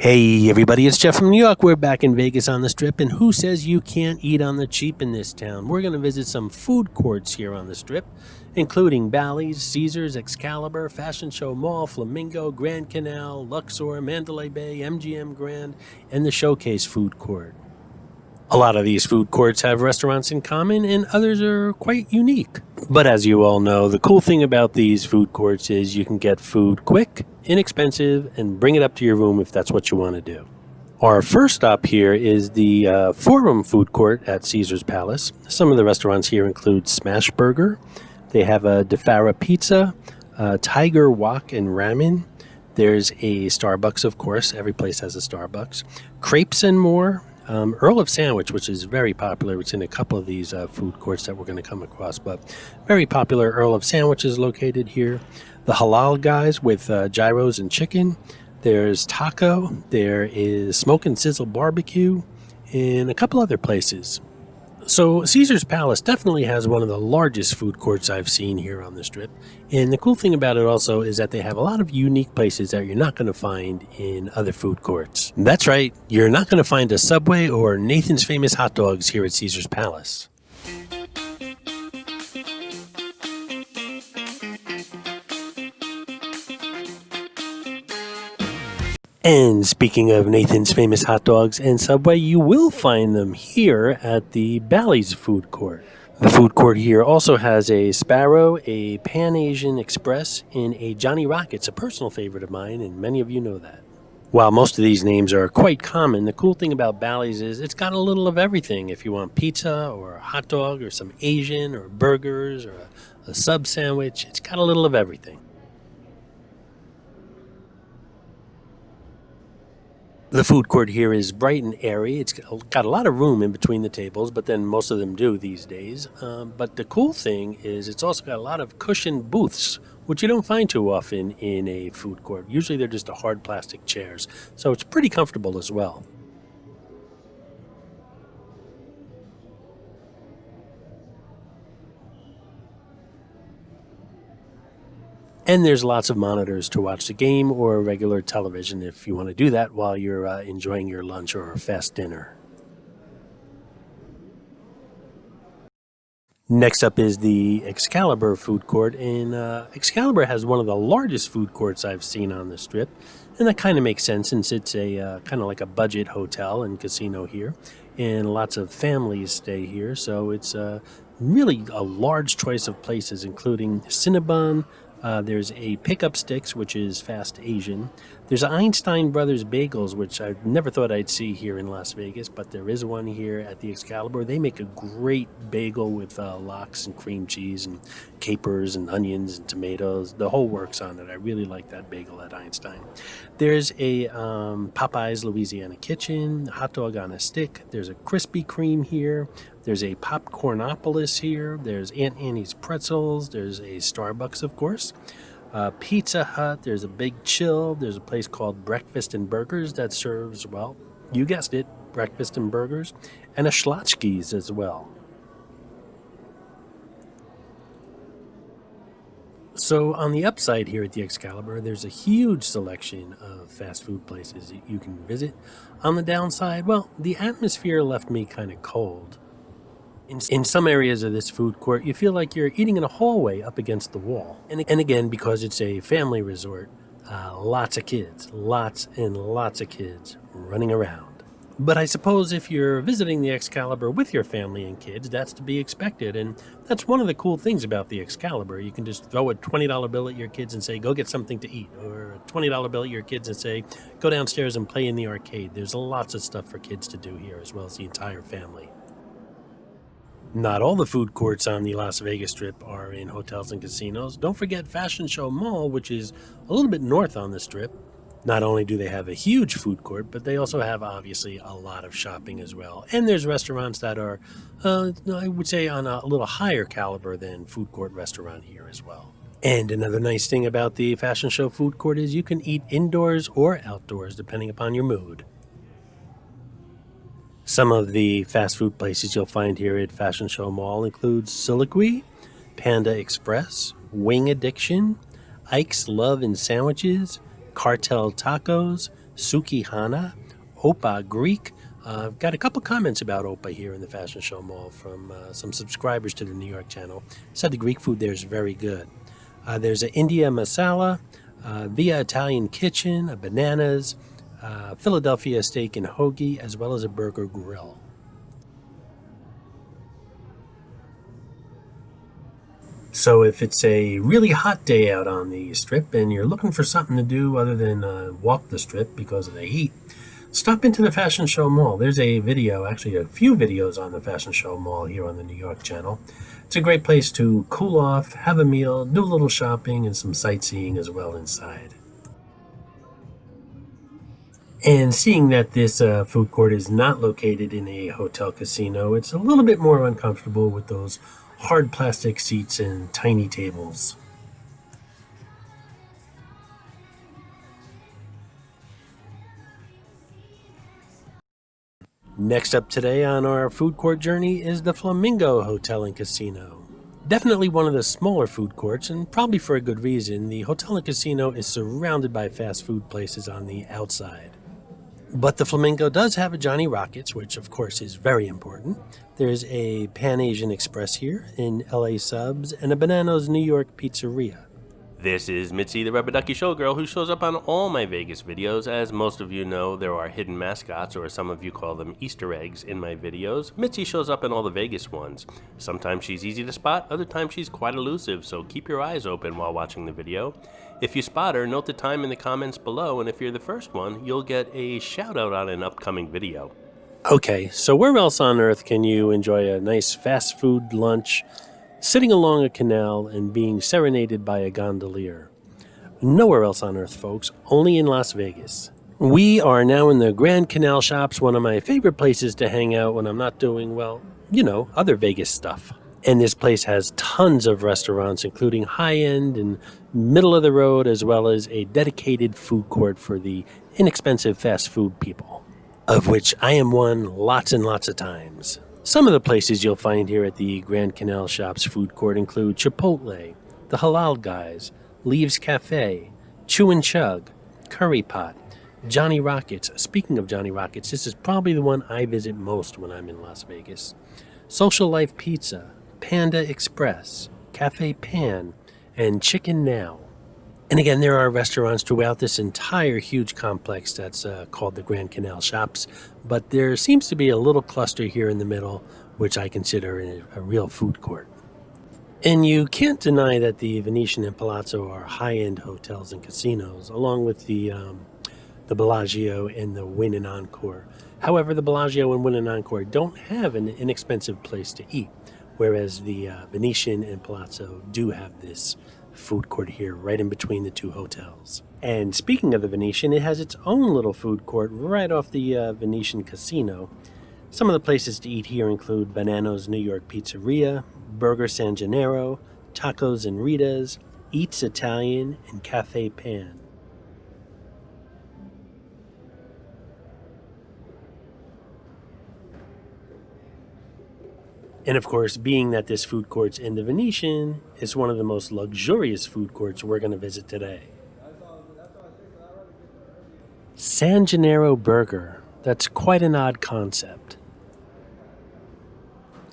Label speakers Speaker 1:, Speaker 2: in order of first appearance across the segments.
Speaker 1: Hey everybody, it's Jeff from Yawk. We're back in Vegas on the Strip, and who says you can't eat on the cheap in this town? We're going to visit some food courts here on the Strip, including Bally's, Caesars, Excalibur, Fashion Show Mall, Flamingo, Grand Canal, Luxor, Mandalay Bay, MGM Grand, and the Showcase Food Court. A lot of these food courts have restaurants in common, and others are quite unique. But as you all know, the cool thing about these food courts is you can get food quick, inexpensive, and bring it up to your room if that's what you want to do. Our first stop here is the Forum Food Court at Caesar's Palace. Some of the restaurants here include Smash Burger. They have a DeFara Pizza, Tiger Wok and Ramen. There's a Starbucks, of course. Every place has a Starbucks. Crepes and More. Earl of Sandwich, which is very popular. It's in a couple of these food courts that we're going to come across, but very popular Earl of Sandwich is located here. The Halal Guys with gyros and chicken. There's Taco. There is Smoke and Sizzle Barbecue, and a couple other places. So Caesar's Palace definitely has one of the largest food courts I've seen here on the Strip. And the cool thing about it also is that they have a lot of unique places that you're not going to find in other food courts. That's right, you're not going to find a Subway or Nathan's Famous Hot Dogs here at Caesar's Palace. And speaking of Nathan's Famous Hot Dogs and Subway, you will find them here at the Bally's Food Court. The food court here also has a Sparrow, a Pan Asian Express, and a Johnny Rockets, a personal favorite of mine, and many of you know that. While most of these names are quite common, the cool thing about Bally's is it's got a little of everything. If you want pizza or a hot dog or some Asian or burgers or a sub sandwich, it's got a little of everything. The food court here is bright and airy. It's got a lot of room in between the tables, but then most of them do these days. But the cool thing is it's also got a lot of cushioned booths, which you don't find too often in a food court. Usually they're just hard plastic chairs, so it's pretty comfortable as well. And there's lots of monitors to watch the game or regular television if you want to do that while you're enjoying your lunch or fast dinner. Next up is the Excalibur food court, and Excalibur has one of the largest food courts I've seen on the Strip, and that kind of makes sense since it's a kind of like a budget hotel and casino here, and lots of families stay here, so it's really a large choice of places, including Cinnabon. There's a Pickup Sticks, which is fast Asian. There's Einstein Brothers Bagels, which I never thought I'd see here in Las Vegas, but there is one here at the Excalibur. They make a great bagel with lox and cream cheese and capers and onions and tomatoes. The whole works on it. I really like that bagel at Einstein. There's a Popeye's Louisiana Kitchen, hot dog on a stick. There's a Krispy Kreme here. There's a Popcornopolis here. There's Aunt Annie's Pretzels. There's a Starbucks, of course. Pizza Hut. There's a Big Chill. There's a place called Breakfast and Burgers that serves, well, you guessed it, breakfast and burgers. And a Schlotzsky's as well. So on the upside here at the Excalibur, there's a huge selection of fast food places that you can visit. On the downside, well, the atmosphere left me kind of cold. In some areas of this food court, you feel like you're eating in a hallway up against the wall. And again, because it's a family resort, lots of kids, lots and lots of kids running around. But I suppose if you're visiting the Excalibur with your family and kids, that's to be expected. And that's one of the cool things about the Excalibur. You can just throw a $20 bill at your kids and say, go get something to eat. Or a $20 bill at your kids and say, go downstairs and play in the arcade. There's lots of stuff for kids to do here, as well as the entire family. Not all the food courts on the Las Vegas Strip are in hotels and casinos. Don't forget Fashion Show Mall, which is a little bit north on the Strip. Not only do they have a huge food court, but they also have, obviously, a lot of shopping as well. And there's restaurants that are, I would say, on a little higher caliber than food court restaurant here as well. And another nice thing about the Fashion Show food court is you can eat indoors or outdoors, depending upon your mood. Some of the fast food places you'll find here at Fashion Show Mall include Soliloquy, Panda Express, Wing Addiction, Ike's Love and Sandwiches, Cartel Tacos, Sukihana, Opa Greek. Got a couple comments about Opa here in the Fashion Show Mall from some subscribers to the New York channel. Said the Greek food there is very good. There's an India masala, Via Italian Kitchen, a Bananas, Philadelphia Steak and Hoagie, as well as a Burger Grill. So if it's a really hot day out on the strip and you're looking for something to do other than walk the strip because of the heat, stop into the Fashion Show Mall. There's a video, actually a few videos on the Fashion Show Mall here on the New York channel. It's a great place to cool off, have a meal, do a little shopping, and some sightseeing as well inside. And seeing that this food court is not located in a hotel casino, it's a little bit more uncomfortable with those hard plastic seats and tiny tables. Next up today on our food court journey is the Flamingo Hotel and Casino. Definitely one of the smaller food courts, and probably for a good reason. The hotel and casino is surrounded by fast food places on the outside. But the Flamingo does have a Johnny Rockets, which of course is very important. There's a Pan Asian Express here in LA Subs, and a Bananas New York Pizzeria.
Speaker 2: This is Mitzi, the Rubber Ducky Showgirl, who shows up on all my Vegas videos. As most of you know, there are hidden mascots, or some of you call them Easter eggs, in my videos. Mitzi shows up in all the Vegas ones. Sometimes she's easy to spot, other times she's quite elusive, so keep your eyes open while watching the video. If you spot her, note the time in the comments below, and if you're the first one, you'll get a shout out on an upcoming video.
Speaker 1: Okay, so where else on earth can you enjoy a nice fast food lunch sitting along a canal and being serenaded by a gondolier? Nowhere else on earth, folks, only in Las Vegas. We are now in the Grand Canal Shops, one of my favorite places to hang out when I'm not doing, well, you know, other Vegas stuff. And this place has tons of restaurants, including high-end and middle-of-the-road, as well as a dedicated food court for the inexpensive fast food people, of which I am one lots and lots of times. Some of the places you'll find here at the Grand Canal Shops food court include Chipotle, The Halal Guys, Leaves Cafe, Chew and Chug, Curry Pot, Johnny Rockets. Speaking of Johnny Rockets, this is probably the one I visit most when I'm in Las Vegas. Social Life Pizza, Panda Express, Cafe Pan, and Chicken Now. And again, there are restaurants throughout this entire huge complex that's called the Grand Canal Shops, but there seems to be a little cluster here in the middle, which I consider a real food court. And you can't deny that the Venetian and Palazzo are high-end hotels and casinos, along with the Bellagio and the Wynn and Encore. However, the Bellagio and Wynn and Encore don't have an inexpensive place to eat, whereas the Venetian and Palazzo do have this food court here right in between the two hotels. And speaking of the Venetian, it has its own little food court right off the Venetian Casino. Some of the places to eat here include Bananas New York Pizzeria, Burger San Gennaro, Tacos and Rita's, Eats Italian, and Cafe Pan. And of course, being that this food court's in the Venetian, it's one of the most luxurious food courts we're going to visit today. San Gennaro Burger. That's quite an odd concept.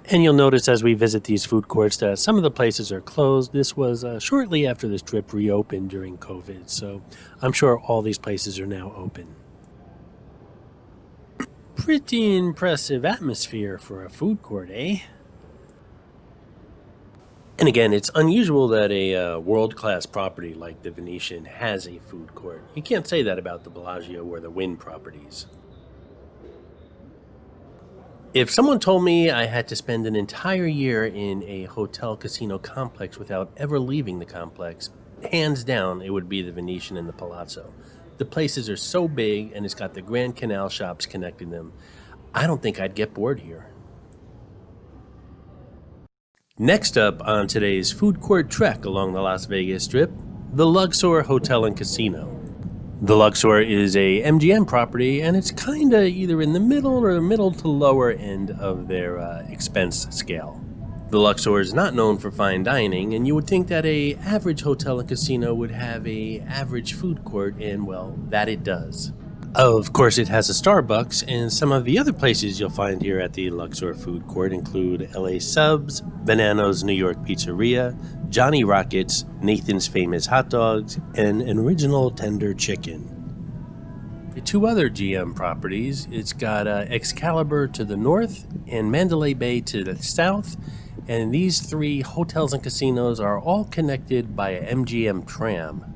Speaker 1: And you'll notice as we visit these food courts that some of the places are closed. This was shortly after the strip reopened during COVID, so I'm sure all these places are now open. Pretty impressive atmosphere for a food court, eh? And again, it's unusual that a world-class property like the Venetian has a food court. You can't say that about the Bellagio or the Wynn properties. If someone told me I had to spend an entire year in a hotel casino complex without ever leaving the complex, hands down, it would be the Venetian and the Palazzo. The places are so big, and it's got the Grand Canal Shops connecting them. I don't think I'd get bored here. Next up on today's food court trek along the Las Vegas Strip, the Luxor Hotel and Casino. The Luxor is a MGM property, and it's kinda either in the middle or middle to lower end of their expense scale. The Luxor is not known for fine dining, and you would think that a average hotel and casino would have a average food court, and well, that it does. Of course, it has a Starbucks, and some of the other places you'll find here at the Luxor Food Court include LA Subs, Banano's New York Pizzeria, Johnny Rockets, Nathan's Famous Hot Dogs, and an original tender chicken. The two other GM properties, it's got Excalibur to the north and Mandalay Bay to the south, and these three hotels and casinos are all connected by a MGM tram.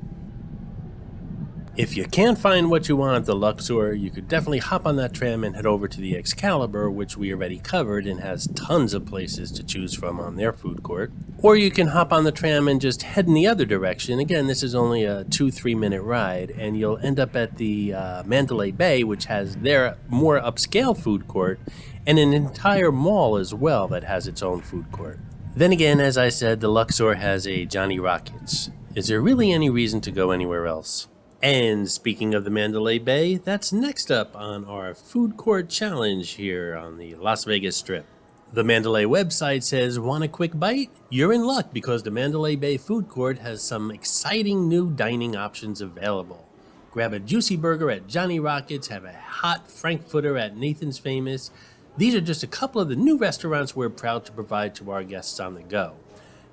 Speaker 1: If you can't find what you want at the Luxor, you could definitely hop on that tram and head over to the Excalibur, which we already covered and has tons of places to choose from on their food court. Or you can hop on the tram and just head in the other direction. Again, this is only a 2-3 minute ride, and you'll end up at the Mandalay Bay, which has their more upscale food court, and an entire mall as well that has its own food court. Then again, as I said, the Luxor has a Johnny Rockets. Is there really any reason to go anywhere else? And speaking of the Mandalay Bay, that's next up on our food court challenge here on the Las Vegas Strip. The Mandalay website says, want a quick bite? You're in luck because the Mandalay Bay food court has some exciting new dining options available. Grab a juicy burger at Johnny Rockets, have a hot Frankfurter at Nathan's Famous. These are just a couple of the new restaurants we're proud to provide to our guests on the go.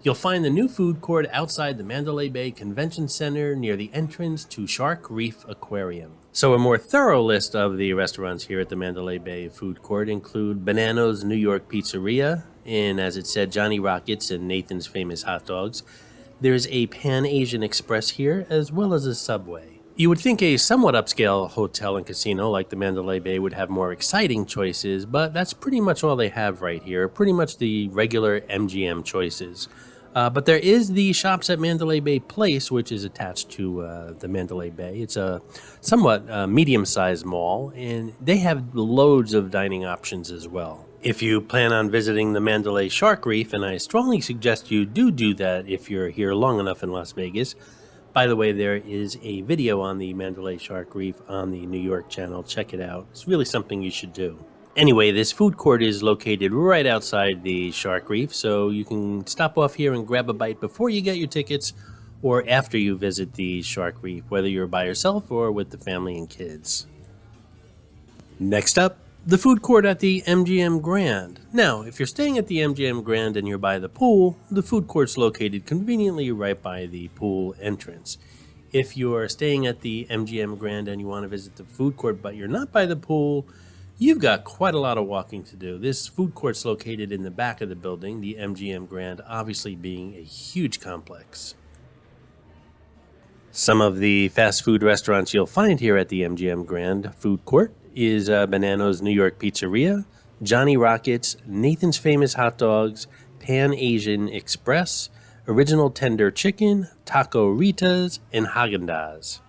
Speaker 1: You'll find the new food court outside the Mandalay Bay Convention Center near the entrance to Shark Reef Aquarium. So a more thorough list of the restaurants here at the Mandalay Bay food court include Banano's New York Pizzeria, and as it said, Johnny Rockets and Nathan's Famous Hot Dogs. There's a Pan Asian Express here, as well as a Subway. You would think a somewhat upscale hotel and casino like the Mandalay Bay would have more exciting choices, but that's pretty much all they have right here, pretty much the regular MGM choices. But there is the Shops at Mandalay Bay Place, which is attached to the Mandalay Bay. It's a somewhat medium-sized mall, and they have loads of dining options as well. If you plan on visiting the Mandalay Shark Reef, and I strongly suggest you do that if you're here long enough in Las Vegas. By the way, there is a video on the Mandalay Shark Reef on the New York channel. Check it out. It's really something you should do. Anyway, this food court is located right outside the Shark Reef, so you can stop off here and grab a bite before you get your tickets or after you visit the Shark Reef, whether you're by yourself or with the family and kids. Next up, the food court at the MGM Grand. Now, if you're staying at the MGM Grand and you're by the pool, the food court's located conveniently right by the pool entrance. If you're staying at the MGM Grand and you want to visit the food court but you're not by the pool, you've got quite a lot of walking to do. This food court's located in the back of the building, the MGM Grand obviously being a huge complex. Some of the fast food restaurants you'll find here at the MGM Grand food court is Banano's New York Pizzeria, Johnny Rockets, Nathan's Famous Hot Dogs, Pan Asian Express, Original Tender Chicken, Taco Rita's, and Haagen-Dazs.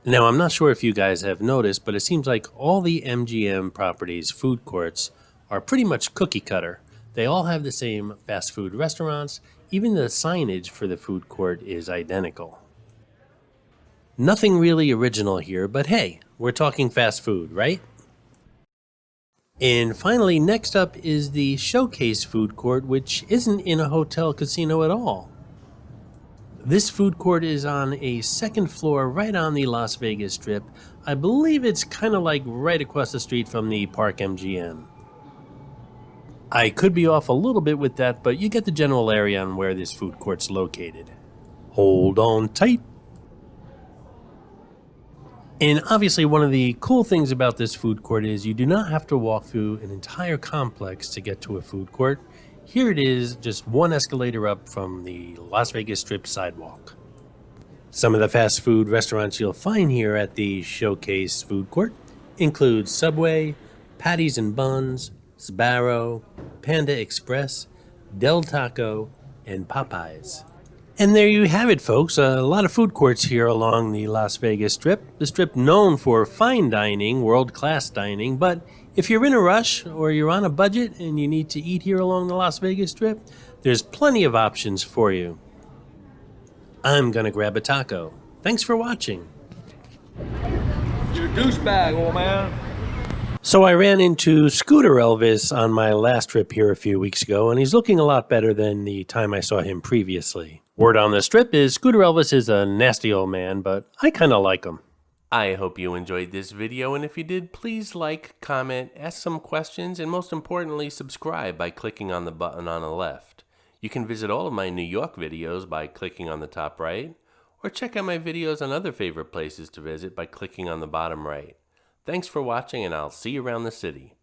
Speaker 1: Now, I'm not sure if you guys have noticed, but it seems like all the MGM properties' food courts are pretty much cookie cutter. They all have the same fast food restaurants. Even the signage for the food court is identical. Nothing really original here, but hey, we're talking fast food, right? And finally, next up is the Showcase food court, which isn't in a hotel casino at all. This food court is on a second floor right on the Las Vegas Strip. I believe it's kind of like right across the street from the Park MGM. I could be off a little bit with that, but you get the general area on where this food court's located. Hold on tight. And obviously one of the cool things about this food court is you do not have to walk through an entire complex to get to a food court. Here it is, just one escalator up from the Las Vegas Strip sidewalk. Some of the fast food restaurants you'll find here at the Showcase food court include Subway, Patties and Buns, Sbarro, Panda Express, Del Taco, and Popeyes. And there you have it, folks. A lot of food courts here along the Las Vegas Strip. The Strip known for fine dining, world-class dining, but if you're in a rush or you're on a budget and you need to eat here along the Las Vegas Strip, there's plenty of options for you. I'm gonna grab a taco. Thanks for watching.
Speaker 3: You're a douchebag, old man.
Speaker 1: So I ran into Scooter Elvis on my last trip here a few weeks ago, and he's looking a lot better than the time I saw him previously. Word on the Strip is Scooter Elvis is a nasty old man, but I kind of like him.
Speaker 2: I hope you enjoyed this video, and if you did, please like, comment, ask some questions, and most importantly, subscribe by clicking on the button on the left. You can visit all of my New York videos by clicking on the top right, or check out my videos on other favorite places to visit by clicking on the bottom right. Thanks for watching, and I'll see you around the city.